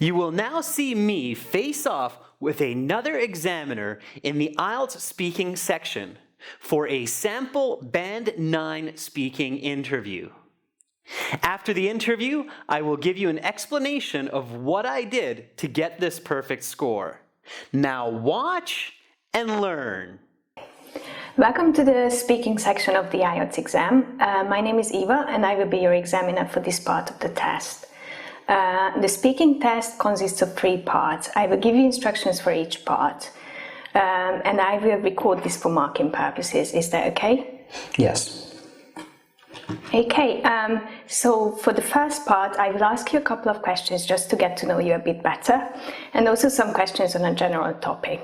You will now see me face off with another examiner in the IELTS speaking section for a sample Band 9 speaking interview. After the interview, I will give you an explanation of what I did to get this perfect score. Now watch and learn. Welcome to the speaking section of the IELTS exam. My name is Eva and I will be your examiner for this part of the test. The speaking test consists of 3 parts. I will give you instructions for each part and I will record this for marking purposes. Is that okay? Yes. Okay, so for the first part I will ask you a couple of questions just to get to know you a bit better, and also some questions on a general topic.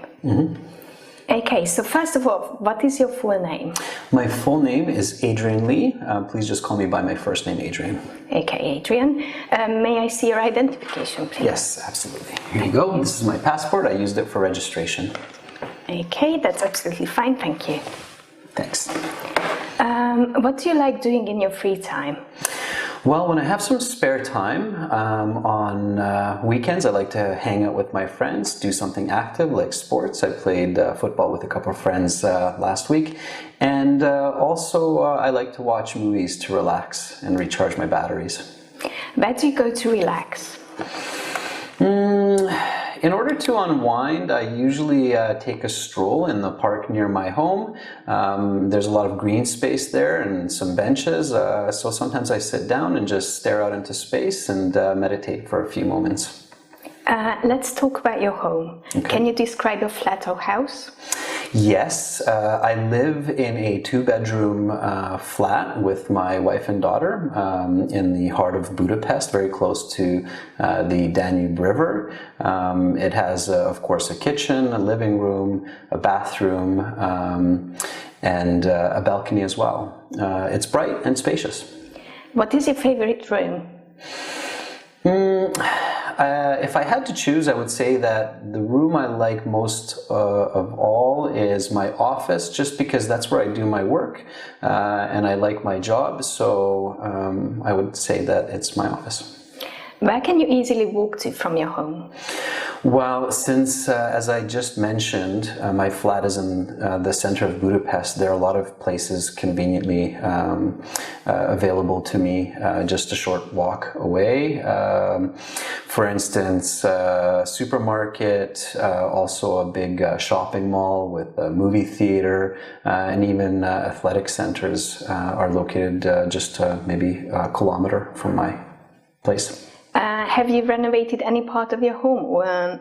Okay, so first of all, what is your full name? My full name is Adrian Lee. Please just call me by my first name, Adrian. Okay, Adrian. May I see your identification, please? Yes, absolutely. Here you go. This is my passport. I used it for registration. Okay, that's absolutely fine. Thank you. Thanks. What do you like doing in your free time? Well, when I have some spare time on weekends, I like to hang out with my friends, do something active like sports. I played football with a couple of friends last week, and also I like to watch movies to relax and recharge my batteries. Where do you go to relax? In order to unwind, I usually take a stroll in the park near my home. There's a lot of green space there and some benches, so sometimes I sit down and just stare out into space and meditate for a few moments. Let's talk about your home. Okay. Can you describe your flat or house? Yes, I live in a 2-bedroom flat with my wife and daughter in the heart of Budapest, very close to the Danube River. It has, of course, a kitchen, a living room, a bathroom, and a balcony as well. It's bright and spacious. What is your favorite room? If I had to choose, I would say that the room I like most of all is my office, just because that's where I do my work and I like my job, so I would say that it's my office. Where can you easily walk to from your home? Well, since, as I just mentioned, my flat is in the center of Budapest, there are a lot of places conveniently available to me, just a short walk away. For instance, supermarket, also a big shopping mall with a movie theater, and even athletic centers are located just maybe a kilometer from my place. Have you renovated any part of your home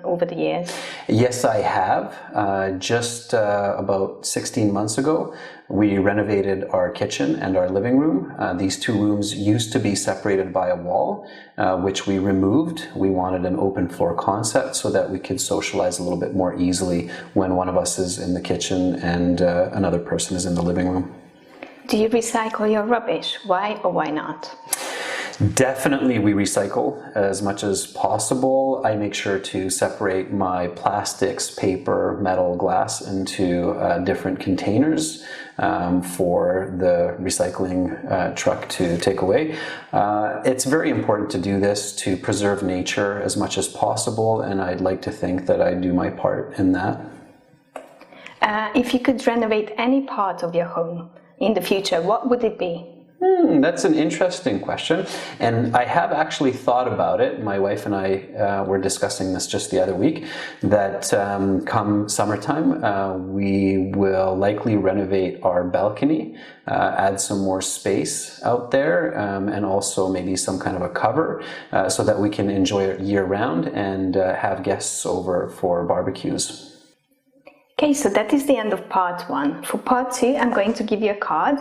over the years? Yes, I have. Just about 16 months ago, we renovated our kitchen and our living room. These 2 rooms used to be separated by a wall, which we removed. We wanted an open floor concept so that we could socialize a little bit more easily when one of us is in the kitchen and another person is in the living room. Do you recycle your rubbish? Why or why not? Definitely we recycle as much as possible. I make sure to separate my plastics, paper, metal, glass into different containers for the recycling truck to take away. It's very important to do this to preserve nature as much as possible, and I'd like to think that I do my part in that. If you could renovate any part of your home in the future, what would it be? That's an interesting question, and I have actually thought about it. My wife and I were discussing this just the other week, that come summertime we will likely renovate our balcony, add some more space out there, and also maybe some kind of a cover so that we can enjoy it year-round and have guests over for barbecues. Okay, so that is the end of part 1. For part 2, I'm going to give you a card.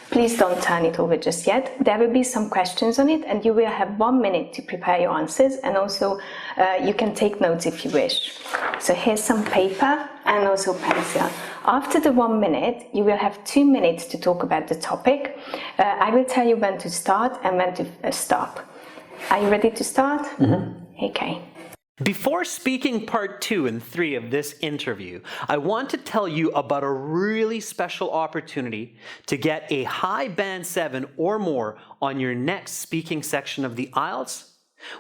Please don't turn it over just yet. There will be some questions on it and you will have 1 minute to prepare your answers, and also you can take notes if you wish. So here's some paper and also pencil. After the 1 minute, you will have 2 minutes to talk about the topic. I will tell you when to start and when to stop. Are you ready to start? Okay. Before speaking part 2 and 3 of this interview, I want to tell you about a really special opportunity to get a high band 7 or more on your next speaking section of the IELTS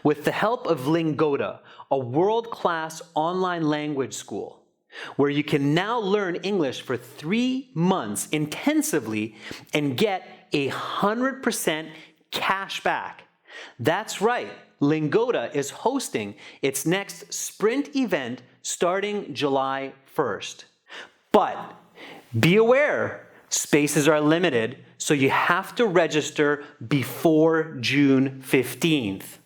with the help of Lingoda, a world-class online language school, where you can now learn English for 3 months intensively and get 100% cash back. That's right, Lingoda is hosting its next sprint event starting July 1st. But be aware, spaces are limited, so you have to register before June 15th.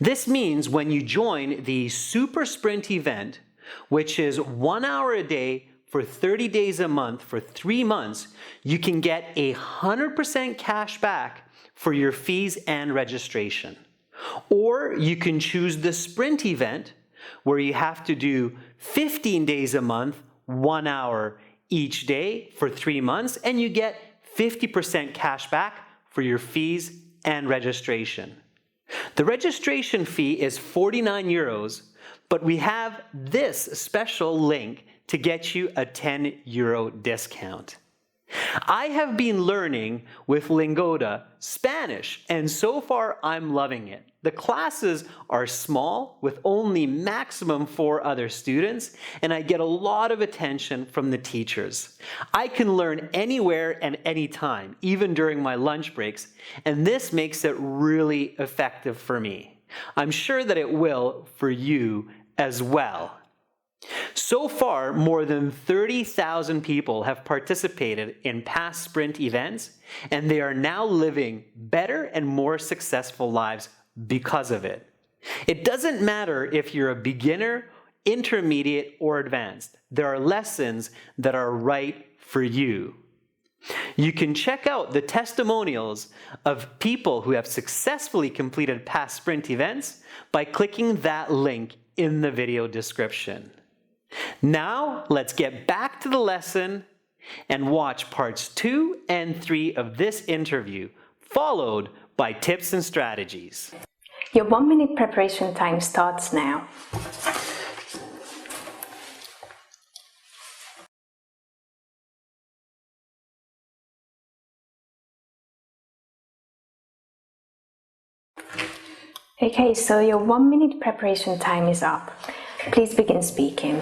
This means when you join the Super Sprint event, which is 1 hour a day for 30 days a month for 3 months, you can get 100% cash back for your fees and registration. Or you can choose the Sprint event, where you have to do 15 days a month, 1 hour each day for 3 months, and you get 50% cash back for your fees and registration. The registration fee is 49 euros, but we have this special link to get you a 10 euro discount. I have been learning with Lingoda Spanish, and so far I'm loving it. The classes are small with only maximum 4 other students, and I get a lot of attention from the teachers. I can learn anywhere and anytime, even during my lunch breaks, and this makes it really effective for me. I'm sure that it will for you as well. So far, more than 30,000 people have participated in past sprint events, and they are now living better and more successful lives because of it. It doesn't matter if you're a beginner, intermediate, or advanced. There are lessons that are right for you. You can check out the testimonials of people who have successfully completed past sprint events by clicking that link in the video description. Now, let's get back to the lesson and watch parts 2 and 3 of this interview, followed by tips and strategies. Your 1-minute preparation time starts now. Okay, so your 1-minute preparation time is up. Please begin speaking.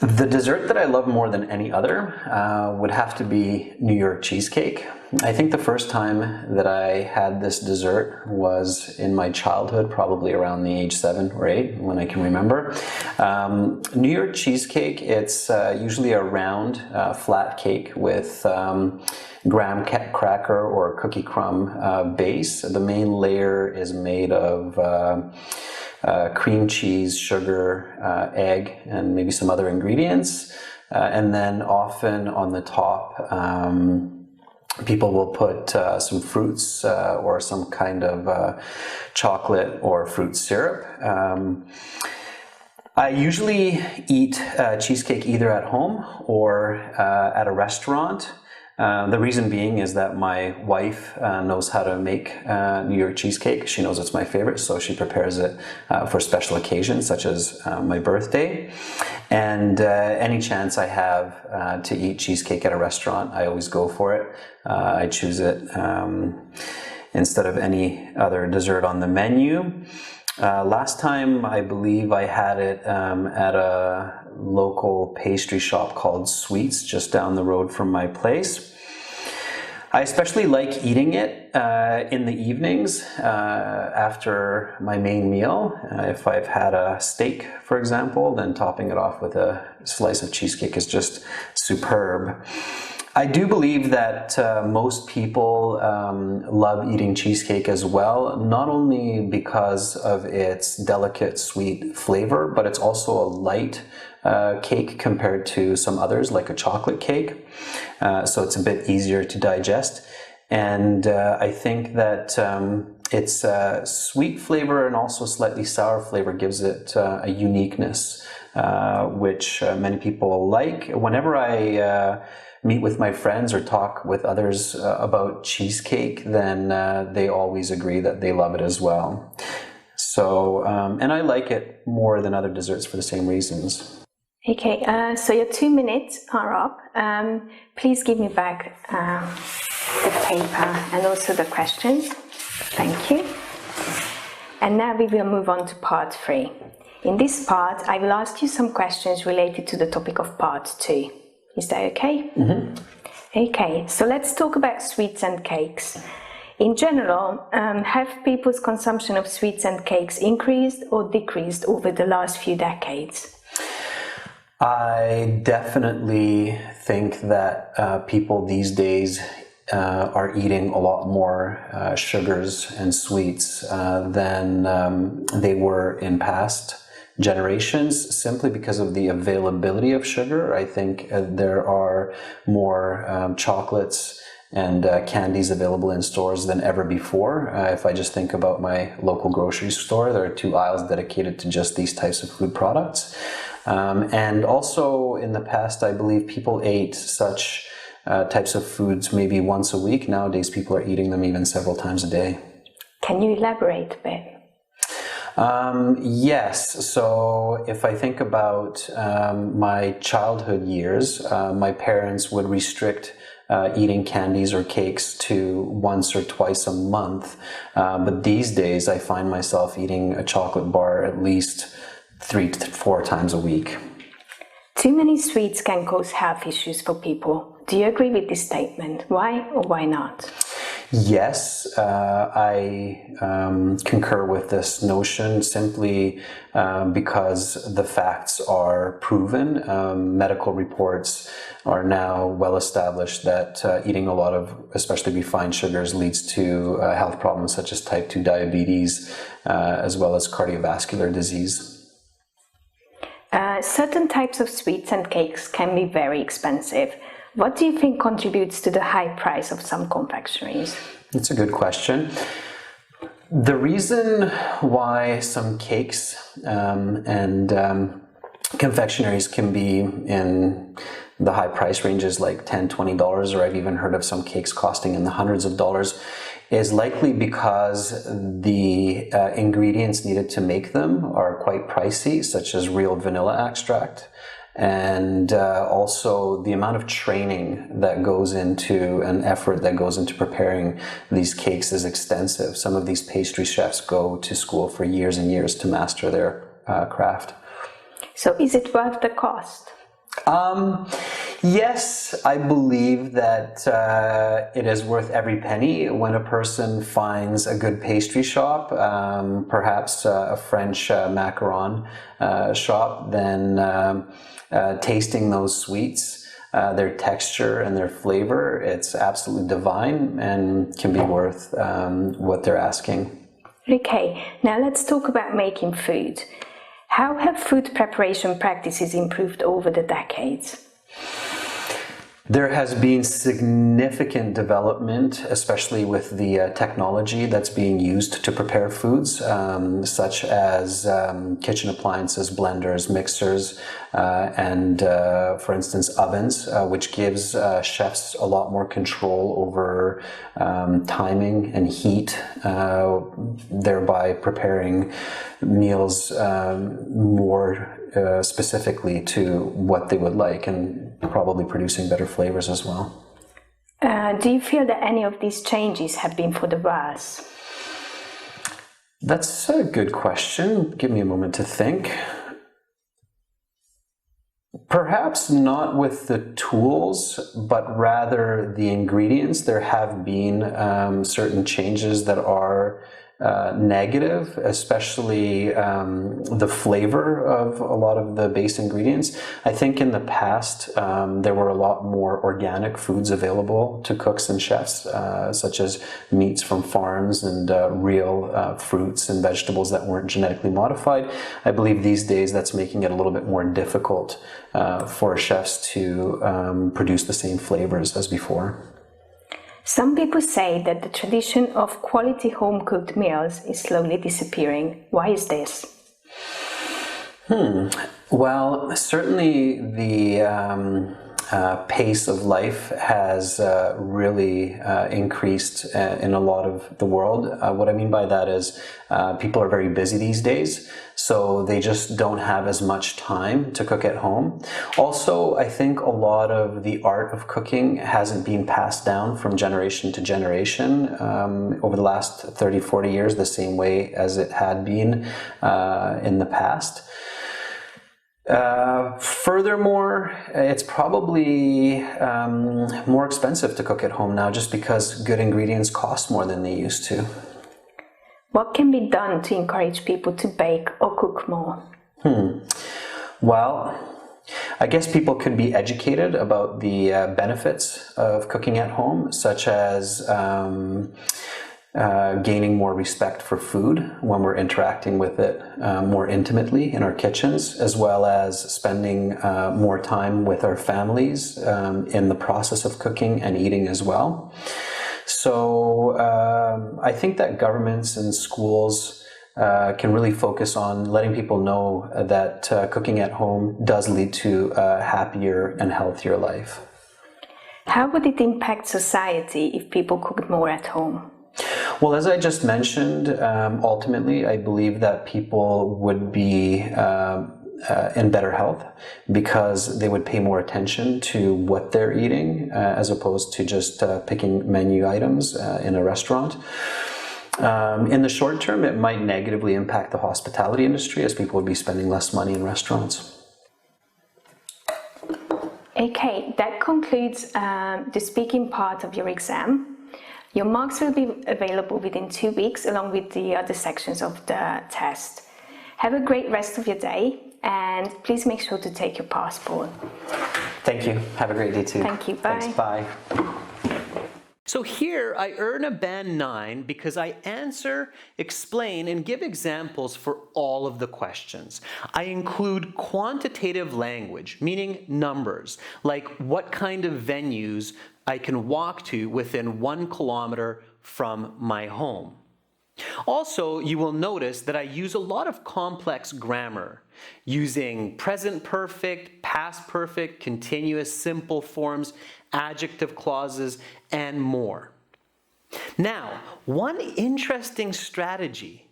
The dessert that I love more than any other would have to be New York cheesecake. I think the first time that I had this dessert was in my childhood, probably around the age 7 or 8, when I can remember. New York cheesecake, it's usually a round, flat cake with graham cracker or cookie crumb base. The main layer is made of cream cheese, sugar, egg, and maybe some other ingredients. And then often on the top, people will put some fruits or some kind of chocolate or fruit syrup. I usually eat cheesecake either at home or at a restaurant. The reason being is that my wife knows how to make New York cheesecake. She knows it's my favorite, so she prepares it for special occasions such as my birthday. And any chance I have to eat cheesecake at a restaurant, I always go for it. I choose it instead of any other dessert on the menu. Last time, I believe I had it at a local pastry shop called Sweets, just down the road from my place. I especially like eating it in the evenings after my main meal. If I've had a steak, for example, then topping it off with a slice of cheesecake is just superb. I do believe that most people love eating cheesecake as well, not only because of its delicate sweet flavor, but it's also a light cake compared to some others like a chocolate cake. So it's a bit easier to digest. And I think that its sweet flavor and also slightly sour flavor gives it a uniqueness, which many people like. Whenever I meet with my friends or talk with others about cheesecake, then they always agree that they love it as well. So, and I like it more than other desserts for the same reasons. Okay, so your 2 minutes are up. Please give me back the paper and also the questions. Thank you. And now we will move on to part 3. In this part, I will ask you some questions related to the topic of part 2. Is that okay? Mm-hmm. Okay, so let's talk about sweets and cakes. In general, have people's consumption of sweets and cakes increased or decreased over the last few decades? I definitely think that people these days are eating a lot more sugars and sweets than they were in past generations, simply because of the availability of sugar. I think there are more chocolates and candies available in stores than ever before. If I just think about my local grocery store, there are 2 aisles dedicated to just these types of food products. And also in the past, I believe people ate such types of foods maybe once a week. Nowadays, people are eating them even several times a day. Can you elaborate a bit? Yes. So if I think about my childhood years, my parents would restrict eating candies or cakes to once or twice a month. But these days, I find myself eating a chocolate bar at least 3 to 4 times a week. Too many sweets can cause health issues for people. Do you agree with this statement? Why or why not? Yes, I concur with this notion simply because the facts are proven. Medical reports are now well established that eating a lot of especially refined sugars leads to health problems such as type 2 diabetes as well as cardiovascular disease. Certain types of sweets and cakes can be very expensive. What do you think contributes to the high price of some confectioneries? That's a good question. The reason why some cakes and confectioneries can be in the high price ranges like $10, $20, or I've even heard of some cakes costing in the hundreds of dollars, is likely because the ingredients needed to make them are quite pricey, such as real vanilla extract. And also the amount of training that goes into and effort that goes into preparing these cakes is extensive. Some of these pastry chefs go to school for years and years to master their craft. So is it worth the cost? Yes, I believe that it is worth every penny. When a person finds a good pastry shop, perhaps a French macaron shop, then tasting those sweets, their texture and their flavor, it's absolutely divine and can be worth what they're asking. Okay, now let's talk about making food. How have food preparation practices improved over the decades? There has been significant development, especially with the technology that's being used to prepare foods, such as kitchen appliances, blenders, mixers, and, for instance, ovens, which gives chefs a lot more control over timing and heat, thereby preparing meals more specifically to what they would like, and probably producing better flavors as well. Do you feel that any of these changes have been for the worse? That's a good question. Give me a moment to think. Perhaps not with the tools, but rather the ingredients. There have been certain changes that are negative, especially the flavor of a lot of the base ingredients. I think in the past there were a lot more organic foods available to cooks and chefs, such as meats from farms and real fruits and vegetables that weren't genetically modified. I believe these days that's making it a little bit more difficult for chefs to produce the same flavors as before. Some people say that the tradition of quality home-cooked meals is slowly disappearing. Why is this? Well, certainly the pace of life has really increased in a lot of the world. What I mean by that is people are very busy these days, so they just don't have as much time to cook at home. Also, I think a lot of the art of cooking hasn't been passed down from generation to generation over the last 30, 40 years the same way as it had been in the past. Furthermore, it's probably more expensive to cook at home now just because good ingredients cost more than they used to. What can be done to encourage people to bake or cook more? Well, I guess people could be educated about the benefits of cooking at home, such as gaining more respect for food when we're interacting with it more intimately in our kitchens, as well as spending more time with our families in the process of cooking and eating as well. So I think that governments and schools can really focus on letting people know that cooking at home does lead to a happier and healthier life. How would it impact society if people cooked more at home? Well, as I just mentioned, ultimately, I believe that people would be in better health because they would pay more attention to what they're eating as opposed to just picking menu items in a restaurant. In the short term, it might negatively impact the hospitality industry as people would be spending less money in restaurants. Okay, that concludes the speaking part of your exam. Your marks will be available within 2 weeks along with the other sections of the test. Have a great rest of your day and please make sure to take your passport. Thank you. Have a great day too. Thank you. Bye. Thanks. Bye. So here I earn a band 9 because I answer, explain, and give examples for all of the questions. I include quantitative language, meaning numbers, like what kind of venues I can walk to within 1 kilometer from my home. Also, you will notice that I use a lot of complex grammar, using present perfect, past perfect, continuous, simple forms, adjective clauses, and more. Now, one interesting strategy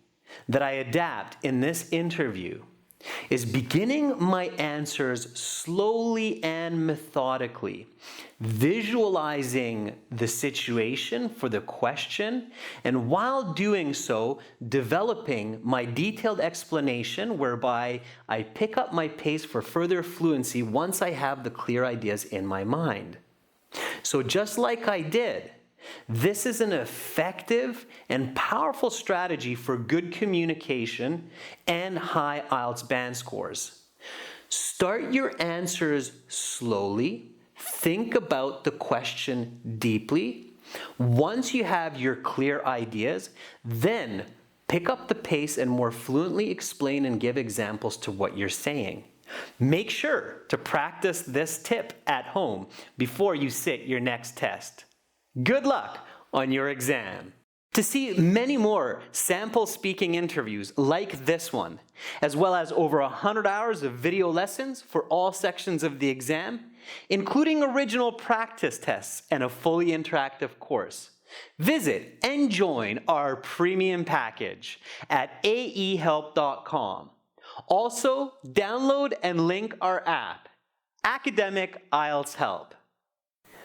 that I adapt in this interview is beginning my answers slowly and methodically, visualizing the situation for the question, and while doing so, developing my detailed explanation whereby I pick up my pace for further fluency once I have the clear ideas in my mind. So just like I did, this is an effective and powerful strategy for good communication and high IELTS band scores. Start your answers slowly. Think about the question deeply. Once you have your clear ideas, then pick up the pace and more fluently explain and give examples to what you're saying. Make sure to practice this tip at home before you sit your next test. Good luck on your exam. To see many more sample speaking interviews like this one, as well as over 100 hours of video lessons for all sections of the exam, including original practice tests and a fully interactive course, visit and join our premium package at aehelp.com. Also, download and link our app, Academic IELTS Help.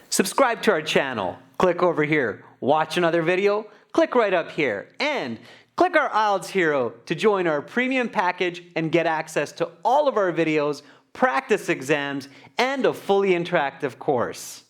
Subscribe to our channel. Click over here. Watch another video. Click right up here. And click our IELTS Hero to join our premium package and get access to all of our videos, practice exams, and a fully interactive course.